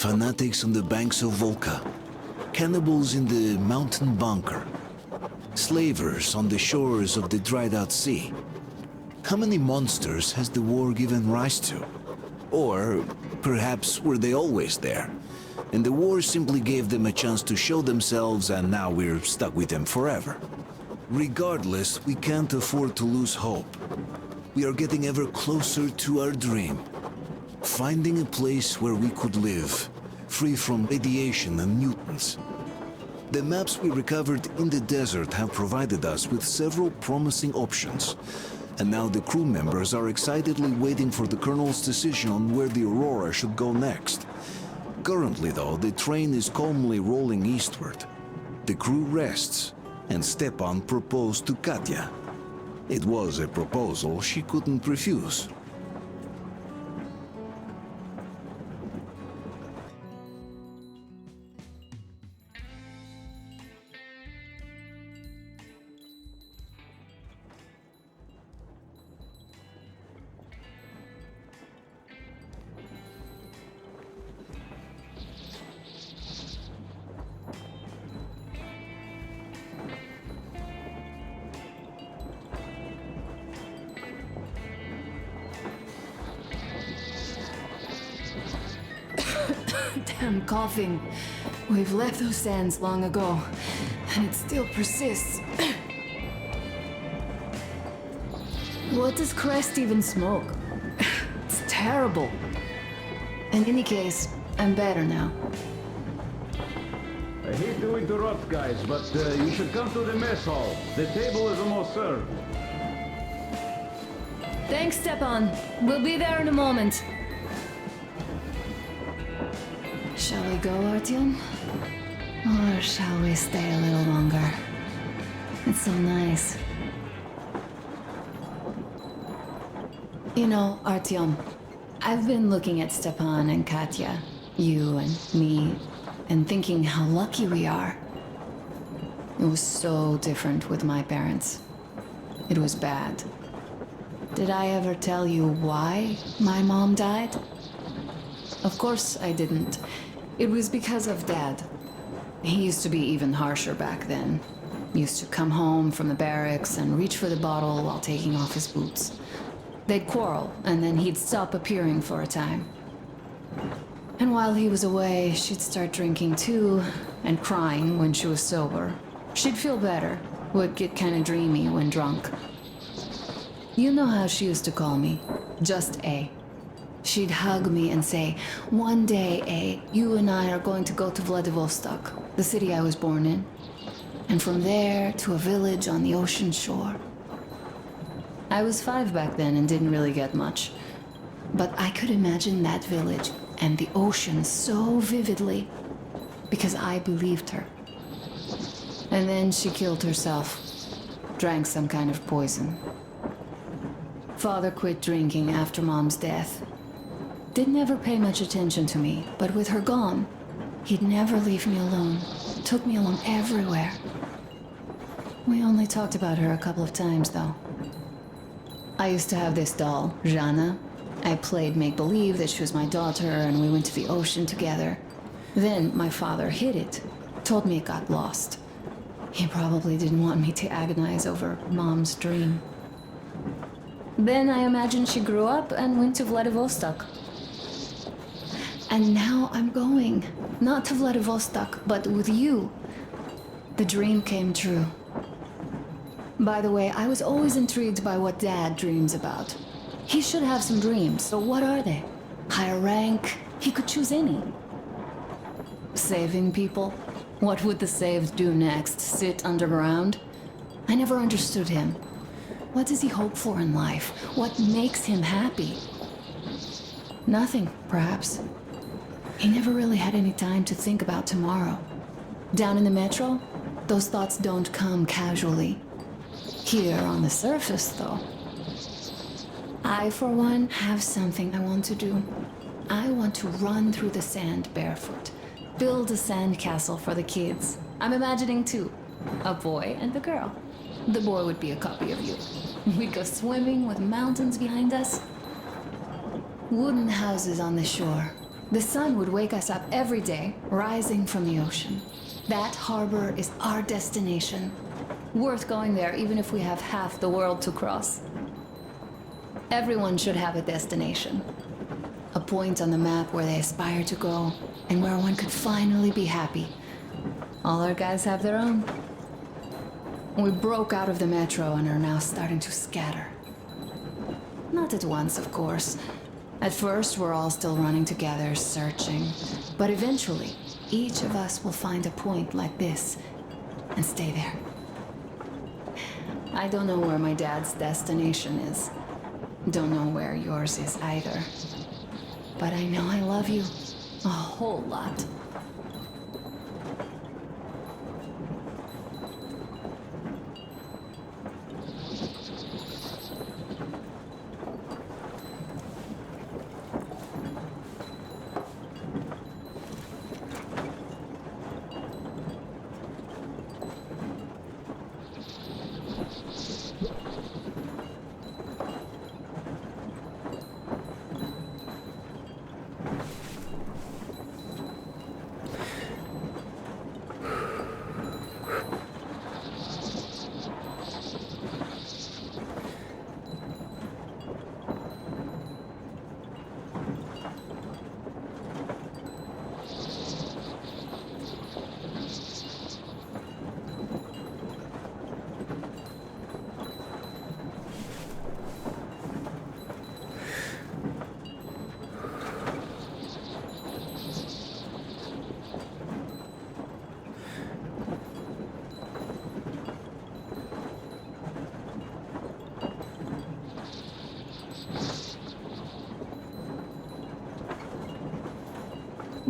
fanatics on the banks of Volga, cannibals in the mountain bunker, slavers on the shores of the dried-out sea. How many monsters has the war given rise to? Or perhaps were they always there, and the war simply gave them a chance to show themselves and now we're stuck with them forever? Regardless, we can't afford to lose hope. We are getting ever closer to our dream. Finding a place where we could live, free from radiation and mutants. The maps we recovered in the desert have provided us with several promising options. And now the crew members are excitedly waiting for the Colonel's decision on where the Aurora should go next. Currently, though, the train is calmly rolling eastward. The crew rests, and Stepan proposed to Katya. It was a proposal she couldn't refuse. Damn coughing. We've left those sands long ago, and it still persists. What does Crest even smoke? It's terrible. In any case, I'm better now. I hate to interrupt, guys, but you should come to the mess hall. The table is almost served. Thanks, Stepan. We'll be there in a moment. Shall we go, Artyom? Or shall we stay a little longer? It's so nice. You know, Artyom, I've been looking at Stepan and Katya, you and me, and thinking how lucky we are. It was so different with my parents. It was bad. Did I ever tell you why my mom died? Of course I didn't. It was because of Dad. He used to be even harsher back then. Used to come home from the barracks and reach for the bottle while taking off his boots. They'd quarrel, and then he'd stop appearing for a time. And while he was away, she'd start drinking too, and crying when she was sober. She'd feel better, would get kinda dreamy when drunk. You know how she used to call me? Just A. She'd hug me and say, "One day, A, you and I are going to go to Vladivostok, the city I was born in. And from there to a village on the ocean shore." I was 5 back then and didn't really get much. But I could imagine that village and the ocean so vividly, because I believed her. And then she killed herself, drank some kind of poison. Father quit drinking after Mom's death. Didn't ever pay much attention to me, but with her gone, he'd never leave me alone. Took me along everywhere. We only talked about her a couple of times, though. I used to have this doll, Jana. I played make-believe that she was my daughter, and we went to the ocean together. Then my father hid it, told me it got lost. He probably didn't want me to agonize over Mom's dream. Then I imagined she grew up and went to Vladivostok. And now I'm going. Not to Vladivostok, but with you. The dream came true. By the way, I was always intrigued by what Dad dreams about. He should have some dreams, so what are they? Higher rank? He could choose any. Saving people? What would the saved do next? Sit underground? I never understood him. What does he hope for in life? What makes him happy? Nothing, perhaps. He never really had any time to think about tomorrow. Down in the metro, those thoughts don't come casually. Here on the surface, though. I, for one, have something I want to do. I want to run through the sand barefoot. Build a sand castle for the kids. I'm imagining two. A boy and a girl. The boy would be a copy of you. We'd go swimming with mountains behind us. Wooden houses on the shore. The sun would wake us up every day, rising from the ocean. That harbor is our destination. Worth going there even if we have half the world to cross. Everyone should have a destination. A point on the map where they aspire to go, and where one could finally be happy. All our guys have their own. We broke out of the metro and are now starting to scatter. Not at once, of course. At first, we're all still running together, searching. But eventually, each of us will find a point like this and stay there. I don't know where my dad's destination is. Don't know where yours is either. But I know I love you a whole lot.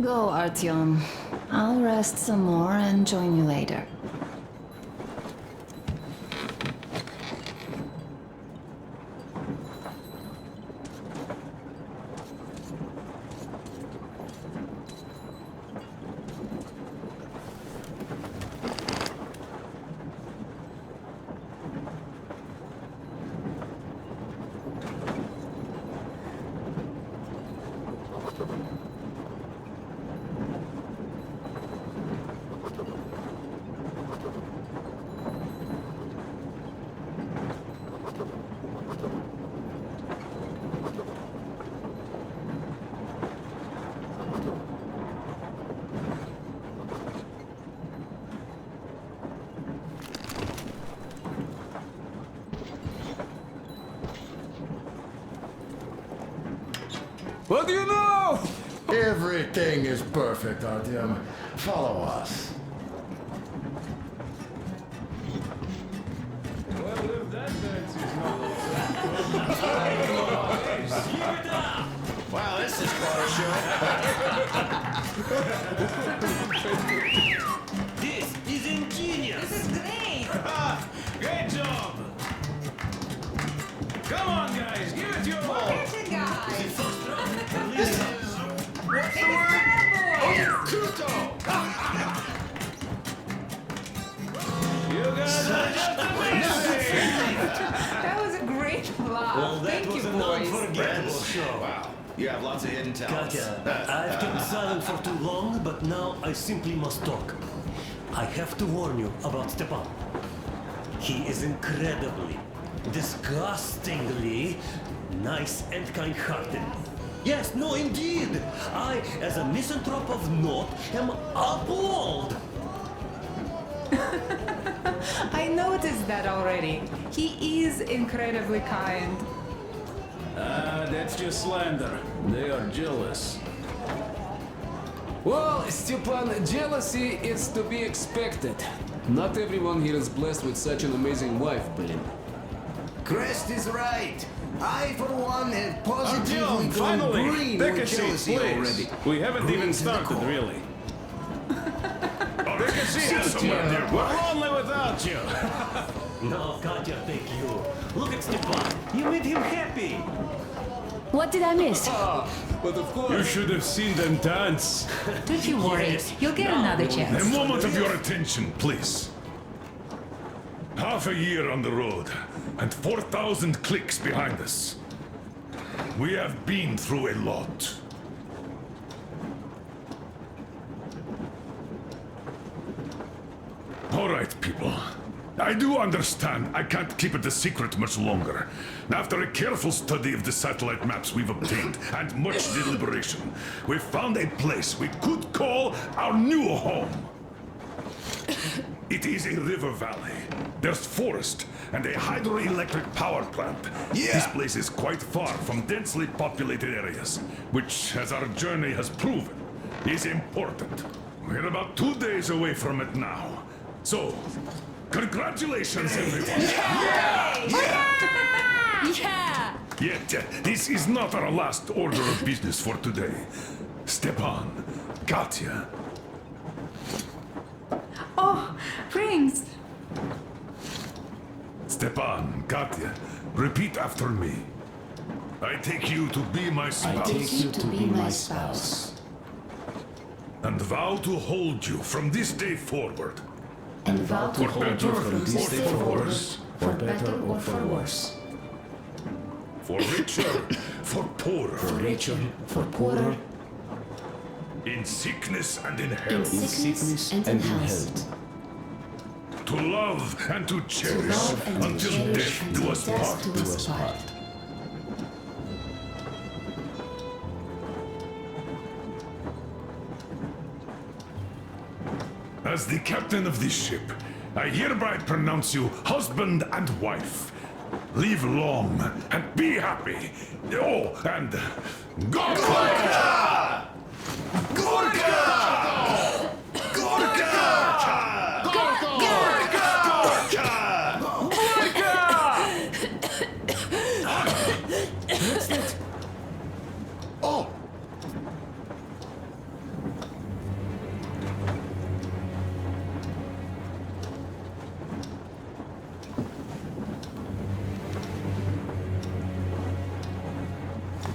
Go, Artyom. I'll rest some more and join you later. What do you know? Everything is perfect, Artyom. Follow us. Well, if that dance is not Wow, this is quite a show. This is ingenious! This is great! great job! Come on, guys, give it your all! Attention, guys! This is... What's the word? Cowboys! Kuto! You guys are just amazing! That was a great laugh. Well, that Thank was you, an boys. unforgettable show. Wow, you have lots of hidden talents. Katya, I've kept silent for too long, but now I simply must talk. I have to warn you about Stepan. He is incredibly, disgustingly nice and kind-hearted. Yes, no, indeed. I, as a misanthrope of note, am appalled. I noticed that already. He is incredibly kind. That's just slander. They are jealous. Well, Stepan, jealousy is to be expected. Not everyone here is blessed with such an amazing wife, Blin. Crest is right. I, for one, have positively Artyom, gone finally! green Take with a seat, jealousy please. already. We haven't Green even to the started, core. really. Take a seat somewhere nearby. We're lonely without you. No, Katya, thank you. Look at Stepan. You made him happy. What did I miss? But of course... You should have seen them dance. Don't you worry. Yes. You'll get another A chance. moment of your attention, please. Half a year on the road, and 4,000 clicks behind us. We have been through a lot. I do understand I can't keep it a secret much longer. After a careful study of the satellite maps we've obtained and much deliberation, we've found a place we could call our new home. It is a river valley. There's forest and a hydroelectric power plant. Yeah. This place is quite far from densely populated areas, which, as our journey has proven, is important. We're about 2 days away from it now. So, congratulations, everyone! Yeah! Yet, this is not our last order of business for today. Stepan, Katya, Oh, Prince! Stepan, Katya, repeat after me. I take you to be my spouse. you to be my spouse. And vow to hold you from this day forward. And vow to For better or for worse. for better or for worse. For richer, for poorer. richer, for poorer, In sickness and in health. sickness and in health. To love and to cherish until death do us part. As the captain of this ship, I hereby pronounce you husband and wife. Live long and be happy. Oh, and Gorka! Gorka! Gorka! Oh!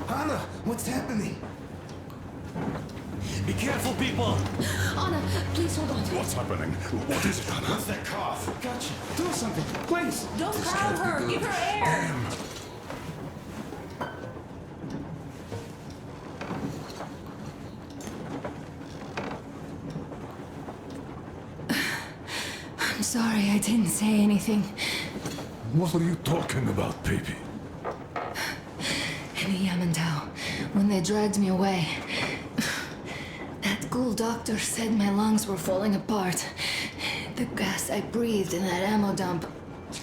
Anna, what's happening? Be careful, people! Anna, please hold on. What's happening? What is it, Anna? What's that cough? Gotcha. Do something, please. Don't crowd her! Give her air! I'm sorry I didn't say anything. What are you talking about, baby? In Yamantau, when they dragged me away, that ghoul doctor said my lungs were falling apart. The gas I breathed in that ammo dump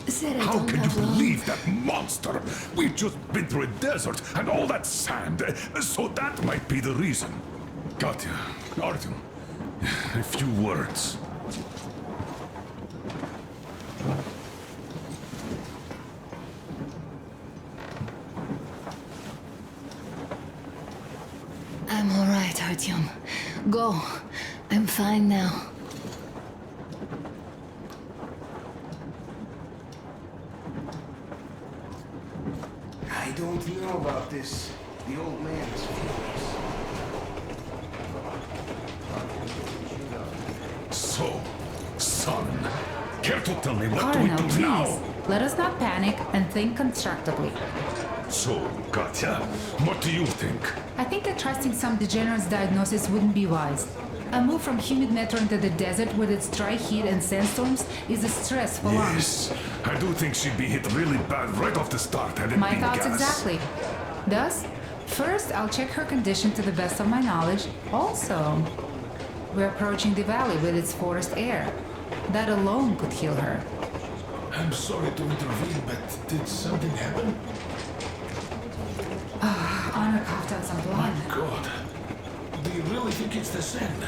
said I How don't can you have lungs. believe that monster? We've just been through a desert and all that sand, so that might be the reason. Katya, Artyom, a few words. I'm all right, Artyom. Go. I'm fine now. I don't know about this. The old man's feelings. So, son, care to tell me what Colonel, do we do please. now? Let us not panic and think constructively. So, Katya, what do you think? I think that trusting some degenerate's diagnosis wouldn't be wise. A move from humid metro into the desert with its dry heat and sandstorms is a stress for lungs. Yes, I do think she'd be hit really bad right off the start had it My been thoughts gas. exactly. Thus, first I'll check her condition to the best of my knowledge. Also, we're approaching the valley with its forest air. That alone could heal her. I'm sorry to intervene, but did something happen? Anna coughed out some blood. God, do you really think it's the sand?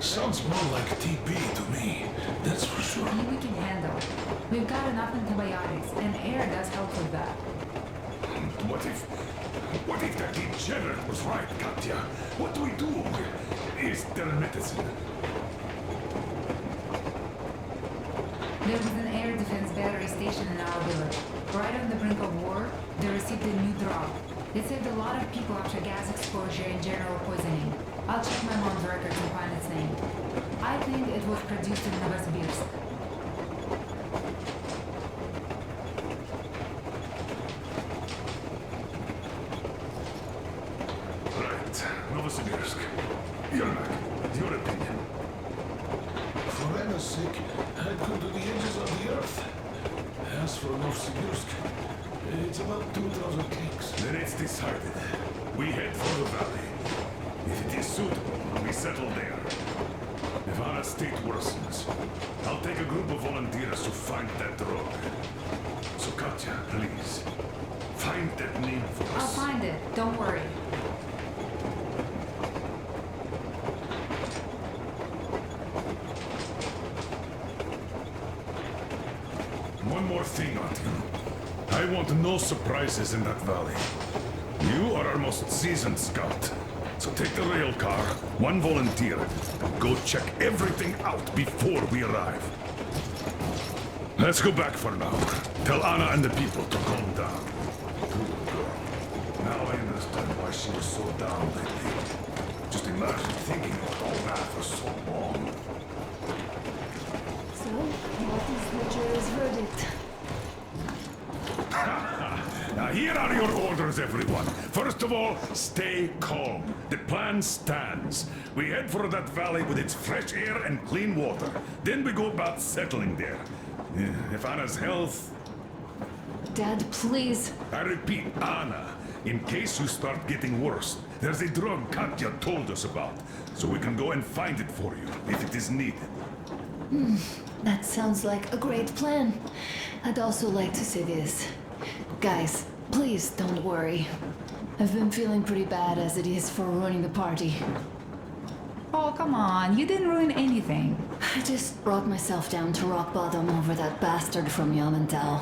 Sounds more like TB to me, that's for sure. We can handle. We've got enough antibiotics, and air does help with that. What if that degenerate was right, Katya? What do we do? Is there medicine? There was an air defense battery station in our village. Right on the brink of war, they received a new drug. It saved a lot of people after gas exposure and general poisoning. I'll check my mom's records and find its name. I think it was produced in Novosibirsk. Right, Novosibirsk. Yermak, your opinion. For Anna's sake, I'd go to the edges of the earth. from Novosibirsk. It's about 2,000 kicks. Then it's decided. We head for the valley. If it is suitable, we settle there. If Anna's state worsens, I'll take a group of volunteers to find that road. So Katya, please, find that name for I'll us. find it. Don't worry. One more thing, Artyom. I want no surprises in that valley. You are our most seasoned scout. So take the rail car, one volunteer, and go check everything out before we arrive. Let's go back for now. Tell Anna and the people to calm down. Good girl. Now I understand why she was so down lately. Just imagine thinking about all that for so long. So, what is the jury's verdict? Now here are your orders, everyone. First of all, stay calm. The plan stands. We head for that valley with its fresh air and clean water. Then we go about settling there. If Anna's health... Dad, please. I repeat, Anna, in case you start getting worse, there's a drug Katya told us about, so we can go and find it for you, if it is needed. That sounds like a great plan. I'd also like to say this. Guys, please don't worry. I've been feeling pretty bad as it is for ruining the party. Oh, come on. You didn't ruin anything. I just brought myself down to rock bottom over that bastard from Yamantau.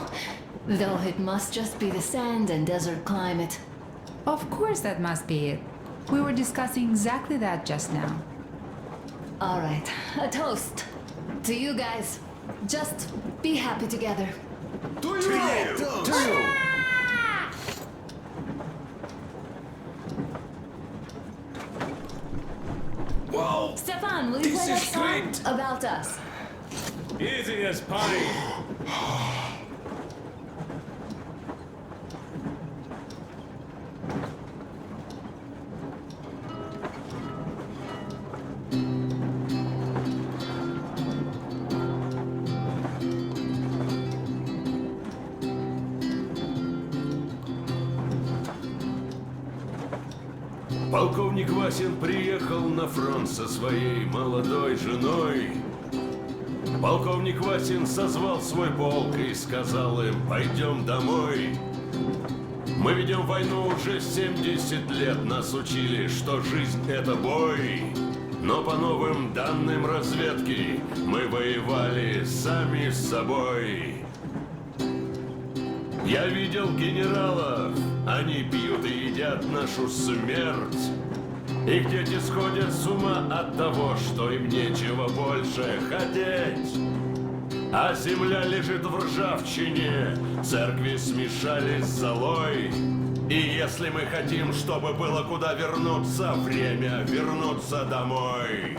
Though it must just be the sand and desert climate. Of course that must be it. We were discussing exactly that just now. All right, a toast. To you guys. Just be happy together. To you! To you! Wow! Stepan, will you This play that is song great. about us? Easy as putty. Полковник Васин приехал на фронт со своей молодой женой. Полковник Васин созвал свой полк и сказал им: пойдем домой. Мы ведем войну уже 70 лет, нас учили, что жизнь это бой. Но по новым данным разведки мы воевали сами с собой. Я видел генералов, они пьют и едят нашу смерть. Их дети сходят с ума от того, что им нечего больше хотеть. А земля лежит в ржавчине, церкви смешались с золой. И если мы хотим, чтобы было куда вернуться, время вернуться домой.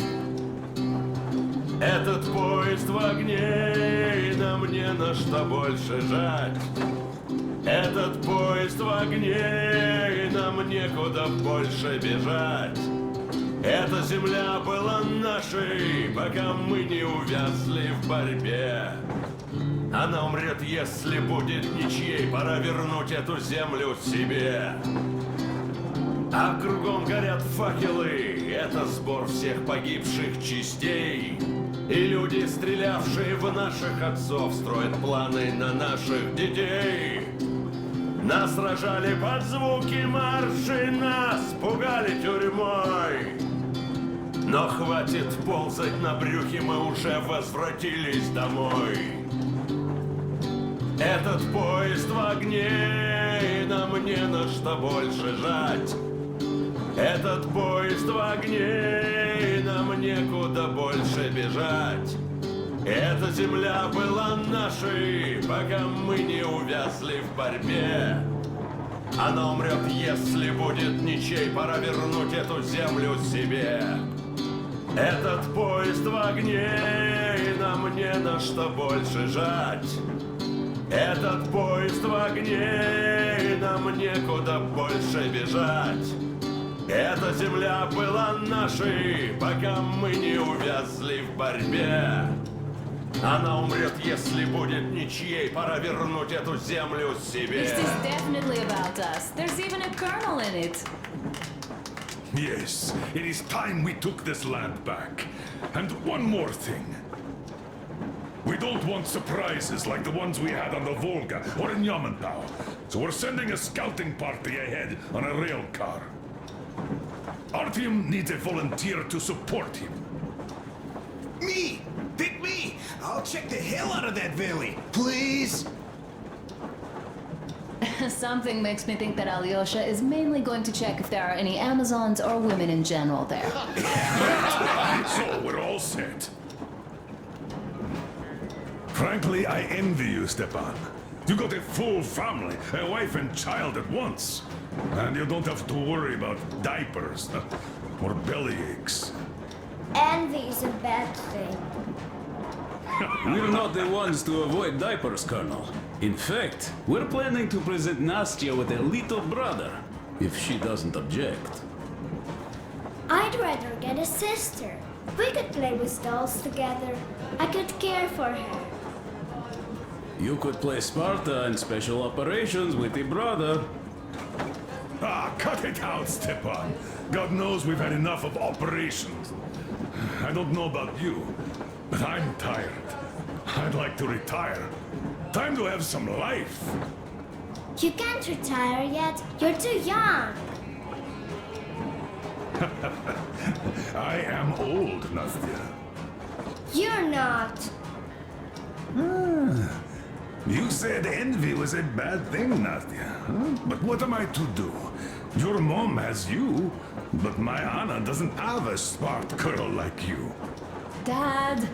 Этот поезд в огне, и нам не на что больше жать. Этот поезд в огне, и нам некуда больше бежать. Эта земля была нашей, пока мы не увязли в борьбе. Она умрет, если будет ничьей, пора вернуть эту землю себе. А кругом горят факелы, это сбор всех погибших частей. И люди, стрелявшие в наших отцов, строят планы на наших детей. Нас сражали под звуки марши, нас пугали тюрьмой. Но хватит ползать на брюхе, мы уже возвратились домой. Этот поезд в огне, и нам не на что больше жать. Этот поезд в огне, и нам некуда больше бежать. Эта земля была нашей, пока мы не увязли в борьбе. Она умрет, если будет ничей, пора вернуть эту землю себе. Этот поезд в огне, и нам не на что больше жать. Этот поезд в огне, и нам некуда больше бежать. Эта земля была нашей, пока мы не увязли в борьбе. Она умрет, если будет ничьей. Пора вернуть эту землю себе. This is definitely about us. There's even a colonel in it. Yes, it is time we took this land back. And one more thing. We don't want surprises like the ones we had on the Volga or in Yamantau. So we're sending a scouting party ahead on a rail car. Artyom needs a volunteer to support him. Me! Pick me! I'll check the hell out of that valley. Please? Something makes me think that Alyosha is mainly going to check if there are any Amazons or women in general there. So we're all set. Frankly, I envy you, Stepan. You got a full family, a wife and child at once. And you don't have to worry about diapers or belly aches. Envy is a bad thing. We're not the ones to avoid diapers, Colonel. In fact, we're planning to present Nastya with a little brother, if she doesn't object. I'd rather get a sister. We could play with dolls together. I could care for her. You could play Sparta and special operations with your brother. Ah, cut it out, Stepan. God knows we've had enough of operations. I don't know about you, but I'm tired. I'd like to retire. Time to have some life. You can't retire yet. You're too young. I am old, Nastya. You're not. You said envy was a bad thing, Nastya. Huh? But what am I to do? Your mom has you, but my Anna doesn't have a smart girl like you. Dad.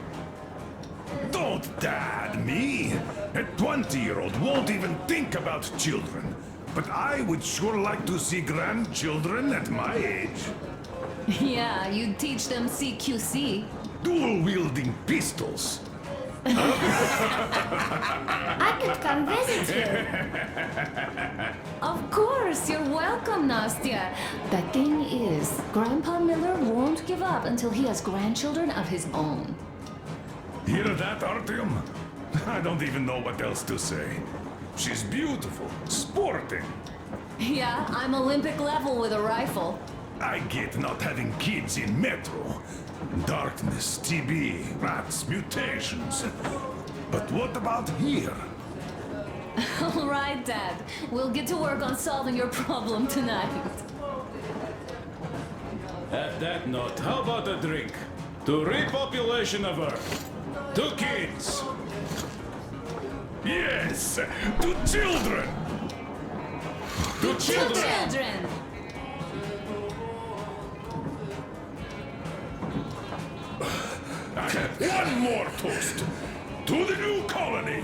Don't dad me! A 20-year-old won't even think about children. But I would sure like to see grandchildren at my age. Yeah, you'd teach them CQC. Dual-wielding pistols. I could come visit you. Of course, you're welcome, Nastya. The thing is, Grandpa Miller won't give up until he has grandchildren of his own. Hear that, Artyom? I don't even know what else to say. She's beautiful, sporting. Yeah, I'm Olympic level with a rifle. I get not having kids in Metro. Darkness, TB, rats, mutations. But what about here? All right, Dad. We'll get to work on solving your problem tonight. At that note, how about a drink? To repopulation of Earth. To kids. Yes, to children. To children. Children. One more toast. To the new colony.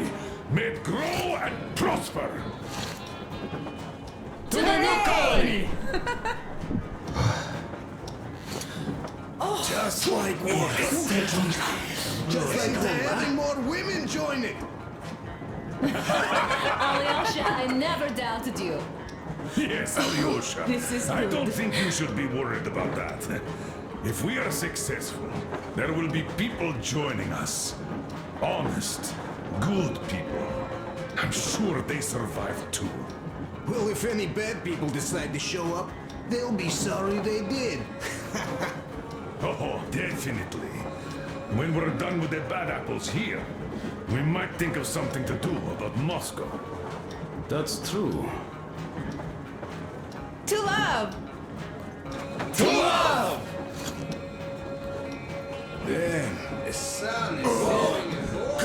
May it grow and prosper. To the new colony. Just like this. Just like they're having more women join it. Alyosha, I never doubted you. Yes, Alyosha. This is I good. don't think you should be worried about that. If we are successful, there will be people joining us. Honest, good people. I'm sure they survive too. Well, if any bad people decide to show up, they'll be sorry they did. Oh, definitely. When we're done with the bad apples here, we might think of something to do about Moscow. That's true. To love. To love! Damn, the sun is setting.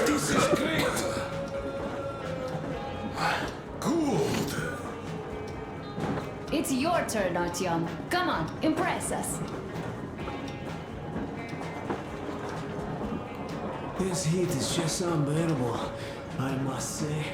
This is great! Good! It's your turn, Artyom. Come on, impress us. This heat is just unbearable, I must say.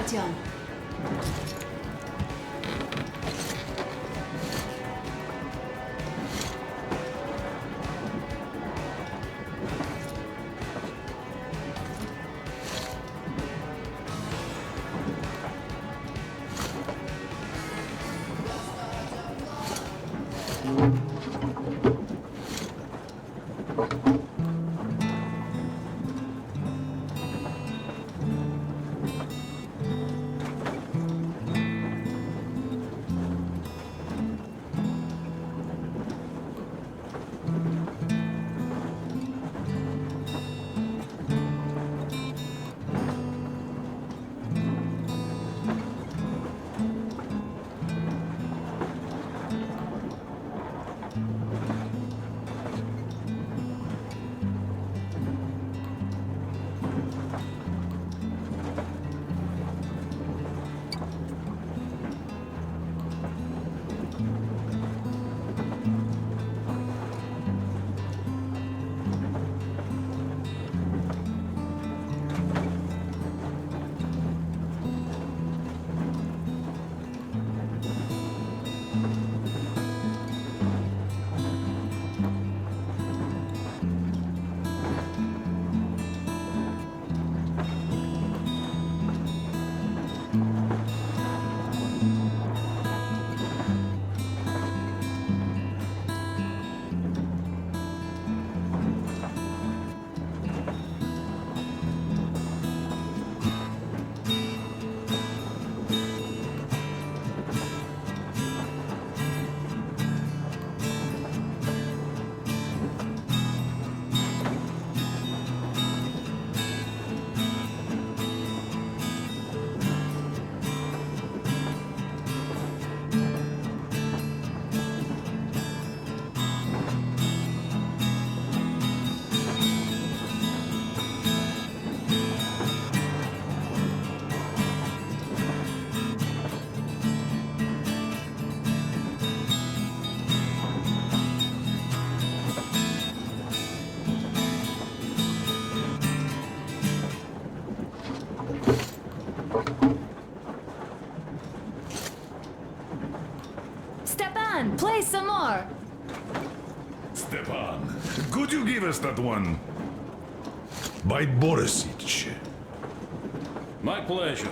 Artyom. Stepan, play some more! Stepan, could you give us that one? By Borisich. My pleasure.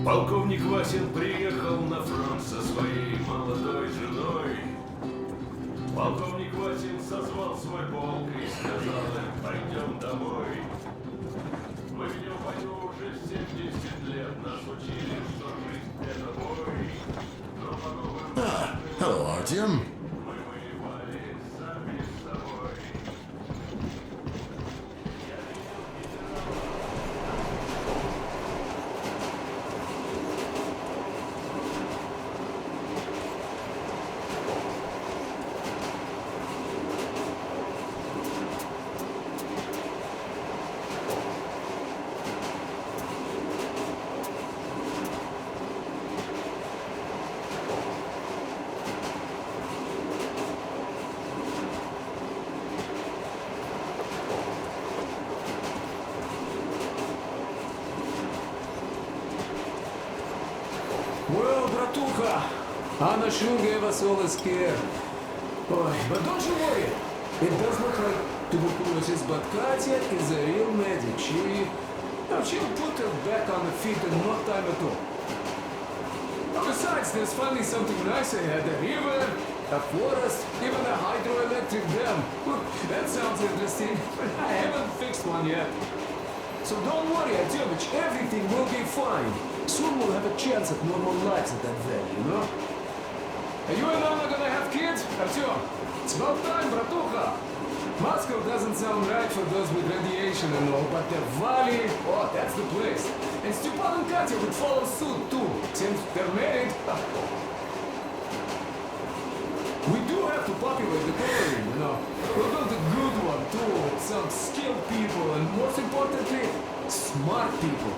Полковник Васин приехал на фронт со своей молодой женой. Полковник Васин созвал свой полк и сказал им: пойдем домой. Мы ведем войну уже 70 лет, нас учили, что жизнь — это бой. Но по-новому Hello, Artyom. мы воевали сами с собой. Well, bratucha, Anna sure gave us all a scare. Oi, but don't you worry. It does look like tuberculosis, but Katya is a real medic. She'll put her back on the feet in no time at all. Besides, there's finally something nice ahead. A river, a forest, even a hydroelectric dam. That sounds interesting, but I haven't fixed one yet. So don't worry, Artyomich, everything will be fine. Soon we'll have a chance at normal lives at that valley, you know? Are you and Anna gonna have kids? Artyom, it's about time, bratucha! Moscow doesn't sound right for those with radiation and all, but the valley, oh, that's the place. And Stepan and Katya would follow suit too, since they're married. We do have to populate the colony, you know. We'll build a good one too, with some skilled people and most importantly, smart people.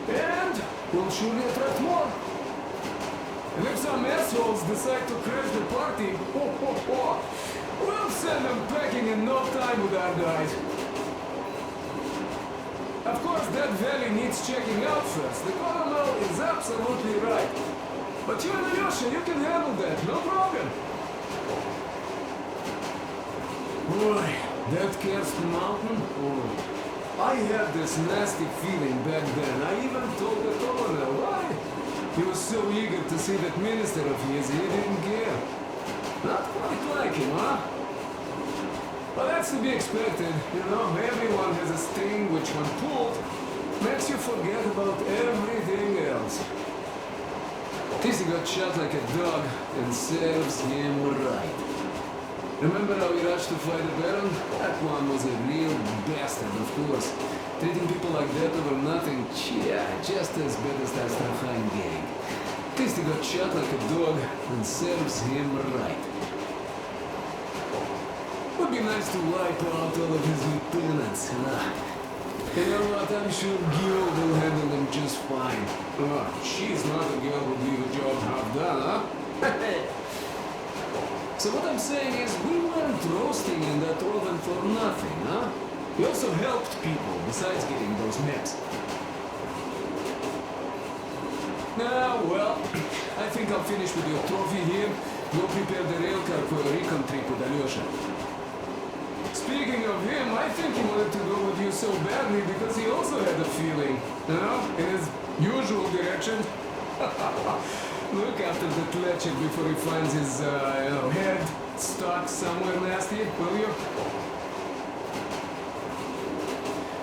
And we'll surely attract more. And if some assholes decide to crash the party, we'll send them packing in no time with our guys. Of course, that valley needs checking out first. The colonel is absolutely right. But you and Alyosha, you can handle that, no problem. Boy, that Caspian mountain, I had this nasty feeling back then. I even told the colonel why. He was so eager to see that minister of his, he didn't care. Not quite like him, huh? But that's to be expected, you know. Everyone has a string which, when pulled, makes you forget about everything else. This got shot like a dog, and serves him right. Remember how he rushed to fight the Baron? That one was a real bastard, of course. Treating people like that over nothing, yeah, just as bad as that Astrakhan gang. Tasty got shot like a dog, and serves him right. Would be nice to wipe out all of his lieutenants, huh? You know what, I'm sure Gil will handle them just fine. She's not a girl who'll leave a job half done, huh? So what I'm saying is, we weren't roasting in that oven for nothing, huh? We also helped people, besides getting those maps. Now, well, I think I'll finish with your trophy here. Go prepare the rail car for a recon trip with Alyosha. Speaking of him, I think he wanted to go with you so badly because he also had a feeling, you know, in his usual direction. Look after the Tletcher before he finds his, head stuck somewhere nasty, will you?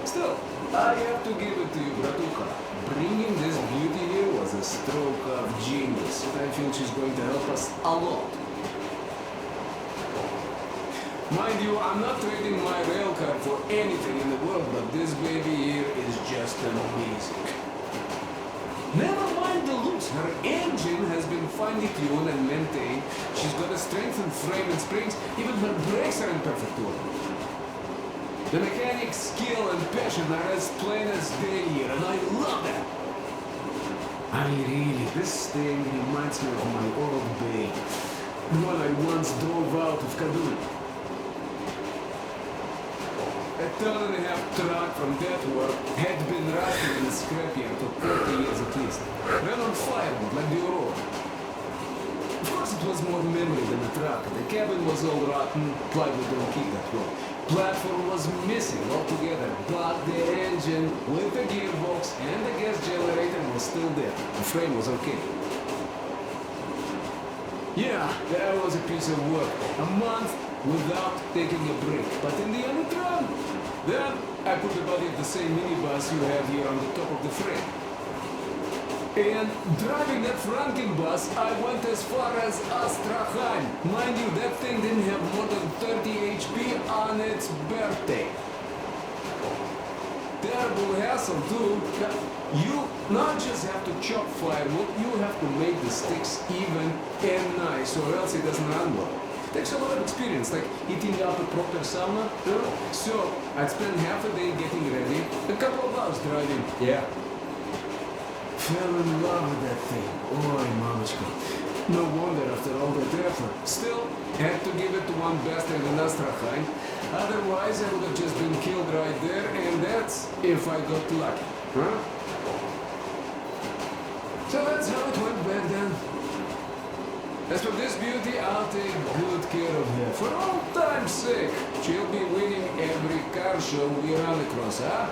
Still, I have to give it to you, Bratucha. Bringing this beauty here was a stroke of genius. I feel she's going to help us a lot. Mind you, I'm not trading my rail car for anything in the world, but this baby here is just amazing. Never mind the looks, her engine has been finely tuned and maintained. She's got a strengthened frame and springs, even her brakes are in perfect order. The mechanic's skill and passion are as plain as day here, and I love that. I mean, really, this thing reminds me of my old bay, the one I once drove out of Kaduna. A ton-and-a-half truck from that work had been rusting in the scrapyard for 30 years at least. Ran on firewood like the Aurora. Of course it was more memory than a truck. The cabin was all rotten, plywood don't keep that well. Platform was missing altogether, but the engine with the gearbox and the gas generator was still there. The frame was okay. Yeah, that was a piece of work. A month without taking a break. But in the end it ran. Then I put the body of the same minibus you have here on the top of the frame. And driving that Franken bus, I went as far as Astrakhan. Mind you, that thing didn't have more than 30 HP on its birthday. Terrible hassle too. You not just have to chop firewood, you have to make the sticks even and nice, or else it doesn't run well. Takes a lot of experience, like heating up a proper sauna. So, I'd spend half a day getting ready, a couple of hours driving. Yeah. Fell in love with that thing. Oi, mamachka. No wonder after all that effort. Still, had to give it to one bastard in Astrakhan. Otherwise, I would have just been killed right there, and that's if I got lucky. Huh? So that's how it went back then. As for this beauty, I'll take good care of her. For all time's sake, she'll be winning every car show we run across, huh?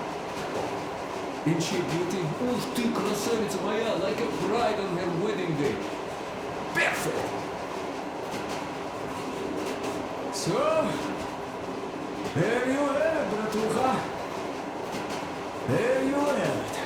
Ain't she beauty? Ух ты, красавица моя, like a bride on her wedding day. Perfect! So, there you have it, Bratucha. There you have it.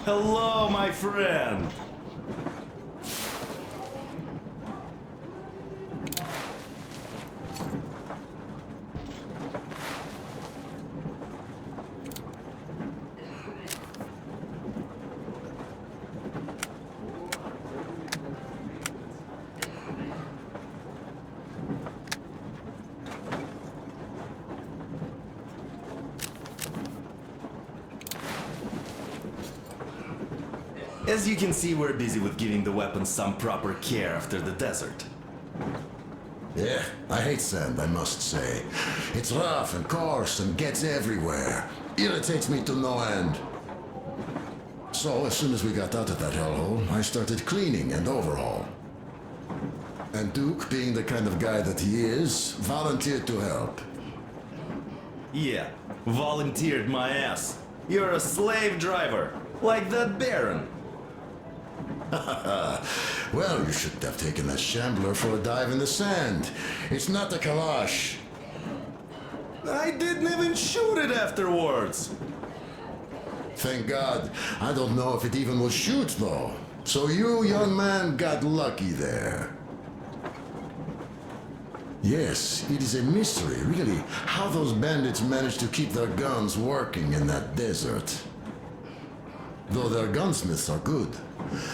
Hello, my friend. As you can see, we're busy with giving the weapons some proper care after the desert. Yeah, I hate sand, I must say. It's rough and coarse and gets everywhere. Irritates me to no end. So, as soon as we got out of that hellhole, I started cleaning and overhaul. And Duke, being the kind of guy that he is, volunteered to help. Yeah, volunteered my ass. You're a slave driver, like that Baron. Well, you shouldn't have taken that shambler for a dive in the sand. It's not a Kalash. I didn't even shoot it afterwards. Thank God. I don't know if it even will shoot, though. So you, young man, got lucky there. Yes, it is a mystery, really, how those bandits managed to keep their guns working in that desert. Though their gunsmiths are good.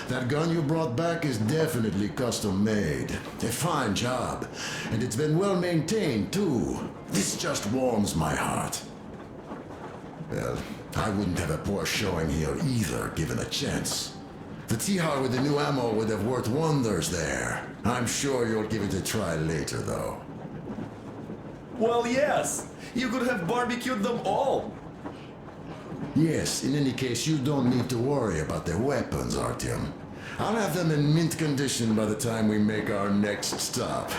That gun you brought back is definitely custom made. A fine job. And it's been well maintained, too. This just warms my heart. Well, I wouldn't have a poor showing here either, given a chance. The Tihar with the new ammo would have worked wonders there. I'm sure you'll give it a try later, though. Well, yes. You could have barbecued them all. Yes, in any case, you don't need to worry about their weapons, Artyom. I'll have them in mint condition by the time we make our next stop.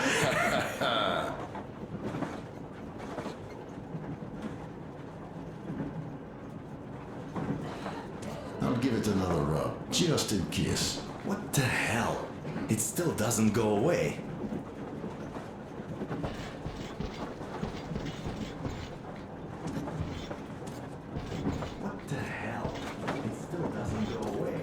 I'll give it another rub, just in case. What the hell? It still doesn't go away. What the hell? It still doesn't go away.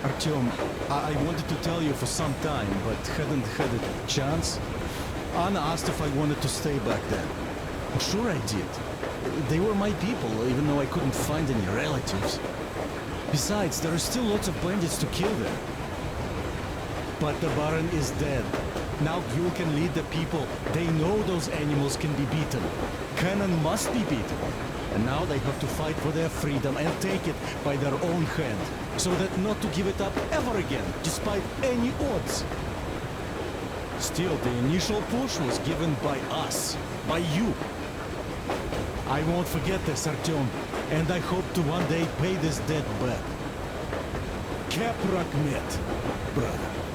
Artyom, I wanted to tell you for some time, but hadn't had a chance. Anna asked if I wanted to stay back then. Sure I did. They were my people, even though I couldn't find any relatives. Besides, there are still lots of bandits to kill there. But the Baron is dead. Now you can lead the people. They know those animals can be beaten. Cannon must be beaten. And now they have to fight for their freedom and take it by their own hand, so that not to give it up ever again, despite any odds. Still, the initial push was given by us, by you. I won't forget this, Artyom, and I hope to one day pay this debt back. Kaprak met, brother.